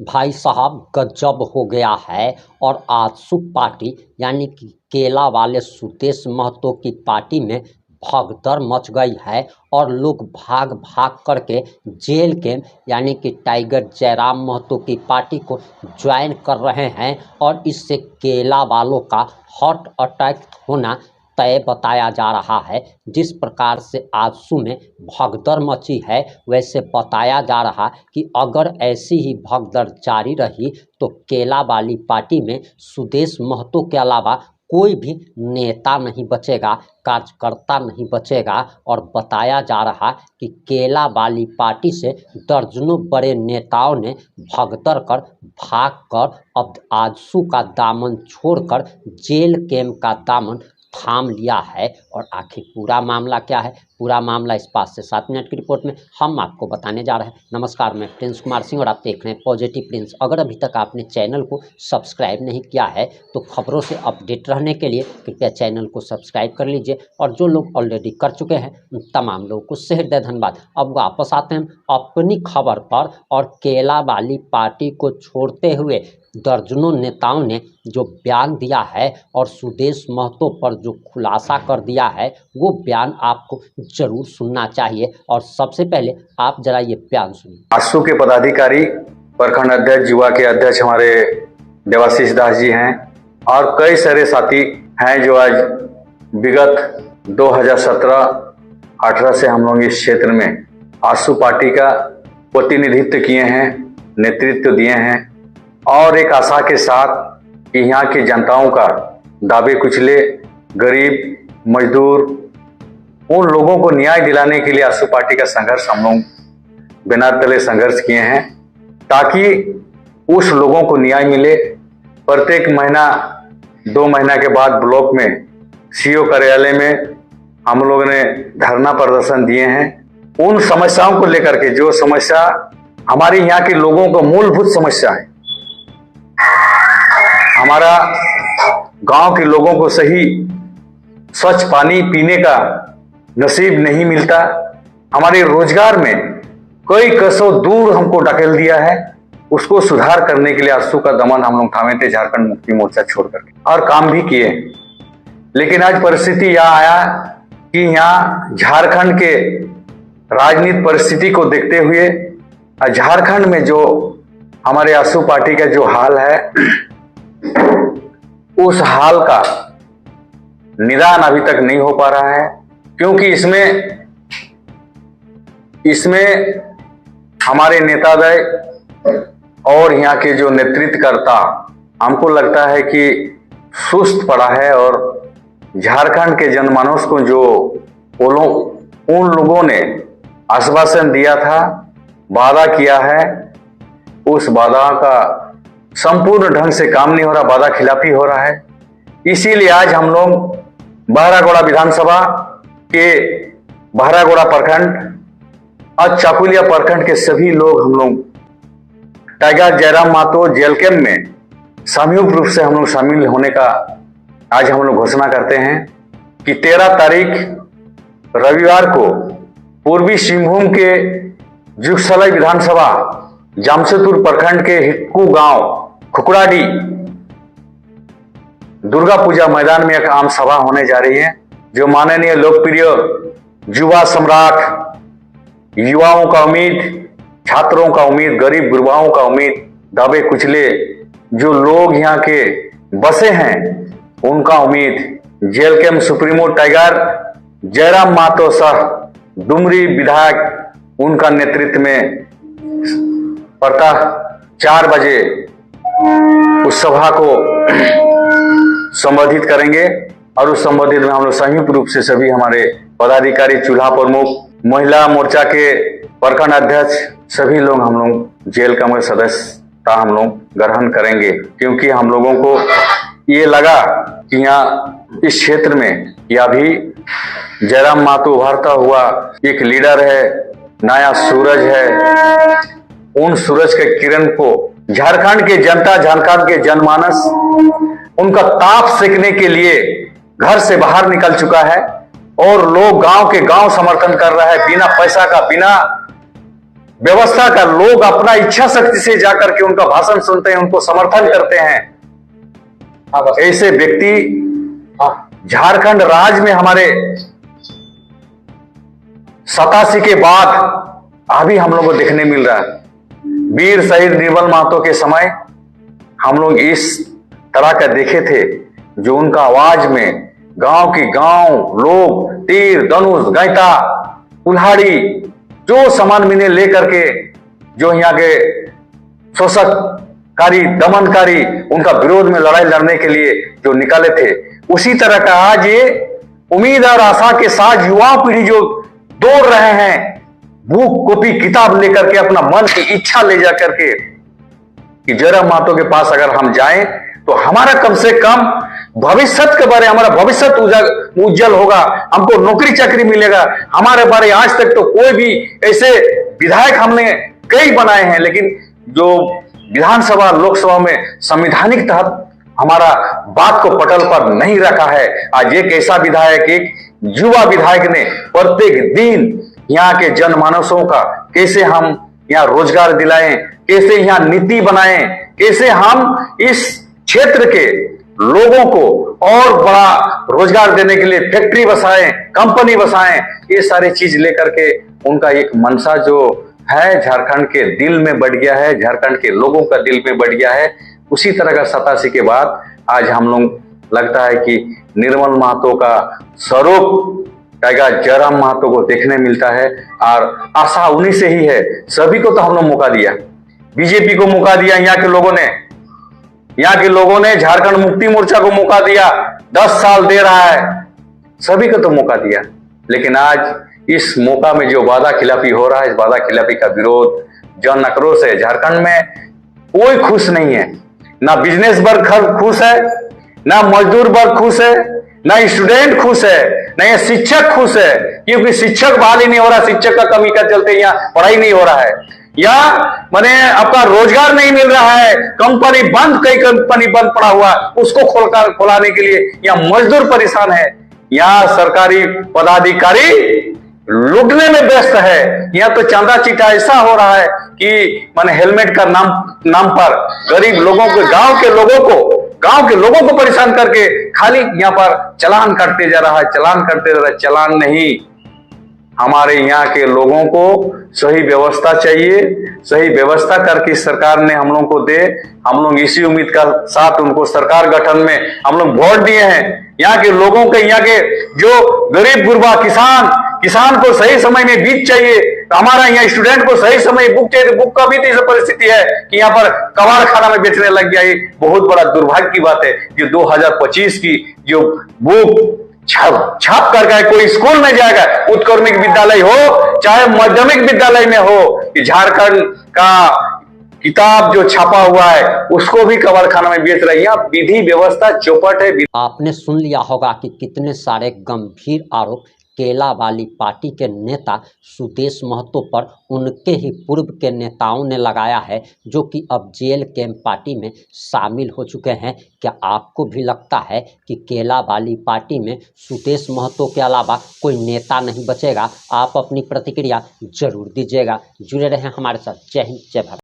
भाई साहब गजब हो गया है। और आजसू पार्टी यानी कि केला वाले सुदेश महतो की पार्टी में भगदड़ मच गई है और लोग भाग भाग करके जेल के यानी कि टाइगर जयराम महतो की पार्टी को ज्वाइन कर रहे हैं और इससे केला वालों का हार्ट अटैक होना तय बताया जा रहा है। जिस प्रकार से आजसू में भगदड़ मची है वैसे बताया जा रहा कि अगर ऐसी ही भगदड़ जारी रही तो केला वाली पार्टी में सुदेश महतो के अलावा कोई भी नेता नहीं बचेगा, कार्यकर्ता नहीं बचेगा। और बताया जा रहा कि केला वाली पार्टी से दर्जनों बड़े नेताओं ने भगदड़ कर भागकर अब आजसू का दामन छोड़कर जेल कैंप का दामन थाम लिया है। और आखिर पूरा मामला क्या है, पूरा मामला इस 5 से 7 मिनट की रिपोर्ट में हम आपको बताने जा रहे हैं। नमस्कार, मैं प्रिंस कुमार सिंह और आप देख रहे हैं पॉजिटिव प्रिंस। अगर अभी तक आपने चैनल को सब्सक्राइब नहीं किया है तो खबरों से अपडेट रहने के लिए कृपया चैनल को सब्सक्राइब कर लीजिए। और जो लोग ऑलरेडी कर चुके हैं उन तमाम लोगों को सहृदय धन्यवाद। अब वापस आते हैं अपनी खबर पर। और केला वाली पार्टी को छोड़ते हुए दर्जनों नेताओं ने जो बयान दिया है और सुदेश महतो पर जो खुलासा कर दिया है वो बयान आपको जरूर सुनना चाहिए। और सबसे पहले आप जरा ये बयान सुनिए। आजसू के पदाधिकारी, प्रखंड अध्यक्ष, युवा के अध्यक्ष हमारे देवाशीष दास जी हैं और कई सारे साथी हैं जो आज विगत 2017-18 से हम लोग इस क्षेत्र में आजसू पार्टी का प्रतिनिधित्व किए हैं, नेतृत्व दिए हैं और एक आशा के साथ कि यहाँ की जनताओं का दावे कुचले, गरीब, मजदूर, उन लोगों को न्याय दिलाने के लिए आजसू पार्टी का संघर्ष हम लोग बिना तले संघर्ष किए हैं ताकि उस लोगों को न्याय मिले। प्रत्येक महीना 2 महीना के बाद ब्लॉक में सीओ कार्यालय में हम लोगों ने धरना प्रदर्शन दिए हैं। उन समस्याओं को लेकर के जो समस्या हमारे यहाँ के लोगों को मूलभूत समस्या है, हमारा गांव के लोगों को सही स्वच्छ पानी पीने का नसीब नहीं मिलता, हमारे रोजगार में कई कसों दूर हमको ढकेल दिया है, उसको सुधार करने के लिए आजसू का दमन हम लोग थामे थे झारखंड मुक्ति मोर्चा छोड़ करके और काम भी किए। लेकिन आज परिस्थिति यह आया कि यहाँ झारखंड के राजनीतिक परिस्थिति को देखते हुए झारखंड में जो हमारे आजसू पार्टी का जो हाल है उस हाल का निदान अभी तक नहीं हो पा रहा है, क्योंकि इसमें हमारे नेतादय और यहाँ के जो नेतृत्वकर्ता हमको लगता है कि सुस्त पड़ा है। और झारखंड के जनमानस को जो उन लोगों ने आश्वासन दिया था, वादा किया है, उस वादा का संपूर्ण ढंग से काम नहीं हो रहा, वादा खिलाफी हो रहा है। इसीलिए आज हम लोग बहरागोड़ा विधानसभा के बहरागोड़ा प्रखंड और चाकुलिया प्रखंड के सभी लोग हम लोग tiger Jairam Mahto jail camp में सामूहिक रूप से हम लोग शामिल होने का आज हम लोग घोषणा करते हैं कि 13 तारीख रविवार को पूर्वी सिंहभूम के जुगसलाई विधानसभा जामशेदपुर प्रखंड के हिटकू गांव खुकड़ाडी दुर्गा पूजा मैदान में एक आम सभा होने जा रही है, जो माननीय लोकप्रिय युवा सम्राट, युवाओं का उम्मीद, छात्रों का उम्मीद, गरीब गुरबाओं का उम्मीद, दबे कुचले जो लोग यहाँ के बसे हैं उनका उम्मीद, jail camp supremo tiger Jairam Mahto सह डुमरी विधायक उनका नेतृत्व में प्रातः 4 बजे उस सभा को संबोधित करेंगे। और उस संबोधित में हम लोग संयुक्त रूप से सभी हमारे पदाधिकारी, चूल्हा प्रमुख, महिला मोर्चा के प्रखंड अध्यक्ष, सभी लोग हम लोग जेल का सदस्यता हम लोग ग्रहण करेंगे, क्योंकि हम लोगों को ये लगा कि यहाँ इस क्षेत्र में यह भी जयराम महतो उभरता हुआ एक लीडर है, नया सूरज है। उन सूरज के किरण को झारखंड के जनता, झारखंड के जनमानस उनका ताप सेकने के लिए घर से बाहर निकल चुका है और लोग गांव के गांव समर्थन कर रहा है, बिना पैसा का, बिना व्यवस्था का लोग अपना इच्छा शक्ति से जाकर के उनका भाषण सुनते हैं, उनको समर्थन करते हैं। ऐसे व्यक्ति झारखंड राज्य में हमारे 87 के बाद अभी हम लोग को देखने मिल रहा है। वीर शहीद निर्मल महतो के समय हम लोग इस तरह का देखे थे, जो उनका आवाज में गांव की गांव लोग तीर धनुष गैता कुल्हाड़ी जो सामान मिने लेकर के जो यहाँ के शोषककारी दमनकारी उनका विरोध में लड़ाई लड़ने के लिए जो निकाले थे, उसी तरह का आज ये उम्मीद और आशा के साथ युवा पीढ़ी जो दौड़ रहे हैं, बुक कॉपी किताब लेकर के अपना मन की इच्छा ले जा करके कि जयराम महतो के पास अगर हम जाएं तो हमारा कम से कम भविष्य के बारे, हमारा भविष्य उज्जवल होगा, हमको नौकरी चाकरी मिलेगा। हमारे बारे आज तक तो कोई भी ऐसे विधायक हमने कई बनाए हैं, लेकिन जो विधानसभा लोकसभा में संवैधानिक तहत हमारा बात को पटल पर नहीं रखा है। आज एक ऐसा विधायक, एक युवा विधायक ने प्रत्येक दिन यहाँ के जनमानसों का कैसे हम यहाँ रोजगार दिलाएं, कैसे यहाँ नीति बनाएं, कैसे हम इस क्षेत्र के लोगों को और बड़ा रोजगार देने के लिए फैक्ट्री बसाएं, कंपनी बसाएं, ये सारी चीज लेकर के उनका एक मनसा जो है झारखंड के दिल में बढ़ गया है, झारखंड के लोगों का दिल में बढ़ गया है। उसी तरह का 87 के बाद आज हम लोग लगता है कि निर्मल महतो का स्वरूप जयराम महतो को देखने मिलता है, और आशा उन्हीं से ही है। सभी को तो हम लोग मौका दिया, बीजेपी को मौका दिया, यहाँ के लोगों ने झारखंड मुक्ति मोर्चा को मौका दिया, 10 साल दे रहा है, सभी को तो मौका दिया। लेकिन आज इस मौका में जो वादा खिलाफी हो रहा है, इस वादा खिलाफी का विरोध जन आक्रोश है। झारखंड में कोई खुश नहीं है, ना बिजनेस वर्ग खुश है, ना मजदूर वर्ग खुश है, ना स्टूडेंट खुश है, ना ये शिक्षक खुश है, क्योंकि शिक्षक बहाल ही नहीं हो रहा। शिक्षक का कमी का चलते यहाँ पढ़ाई नहीं हो रहा है, या माने आपका रोजगार नहीं मिल रहा है, कंपनी बंद, कई कंपनी बंद पड़ा हुआ, उसको खोलाने के लिए यहाँ मजदूर परेशान है। यहाँ सरकारी पदाधिकारी लूटने में व्यस्त है। यहाँ तो चांदा चिट्ठा ऐसा हो रहा है कि माने हेलमेट का नाम पर गरीब लोगों को, गांव के लोगों को परेशान करके खाली यहाँ पर चालान काटते जा रहा है, चालान करते जा रहा है। चालान नहीं, हमारे यहाँ के लोगों को सही व्यवस्था चाहिए, सही व्यवस्था करके सरकार ने हम लोगों को दे। हम लोग इसी उम्मीद का साथ उनको सरकार गठन में हम लोग वोट दिए हैं। यहाँ के लोगों के, यहाँ के जो गरीब गुरबा किसान को सही समय में बीज चाहिए, तो हमारा यहाँ स्टूडेंट को सही समय बुक चाहिए, तो बुक का भी तो ऐसी परिस्थिति है कि यहाँ पर कबाड़ खाना में बेचने लग गया। ये बहुत बड़ा दुर्भाग्य की बात है। जो 2025 की जो बुक छाप करके कोई स्कूल में जाएगा, उत्क्रमिक विद्यालय हो चाहे माध्यमिक विद्यालय में हो, झारखंड का किताब जो छापा हुआ है उसको भी कबाड़ खाना में बेच रही है। विधि व्यवस्था चौपट है। आपने सुन लिया होगा कि कितने सारे गंभीर आरोप केला वाली पार्टी के नेता सुदेश महतो पर उनके ही पूर्व के नेताओं ने लगाया है, जो कि अब जेल कैंप पार्टी में शामिल हो चुके हैं। क्या आपको भी लगता है कि केला वाली पार्टी में सुदेश महतो के अलावा कोई नेता नहीं बचेगा? आप अपनी प्रतिक्रिया जरूर दीजिएगा। जुड़े रहें हमारे साथ। जय हिंद, जय भारत।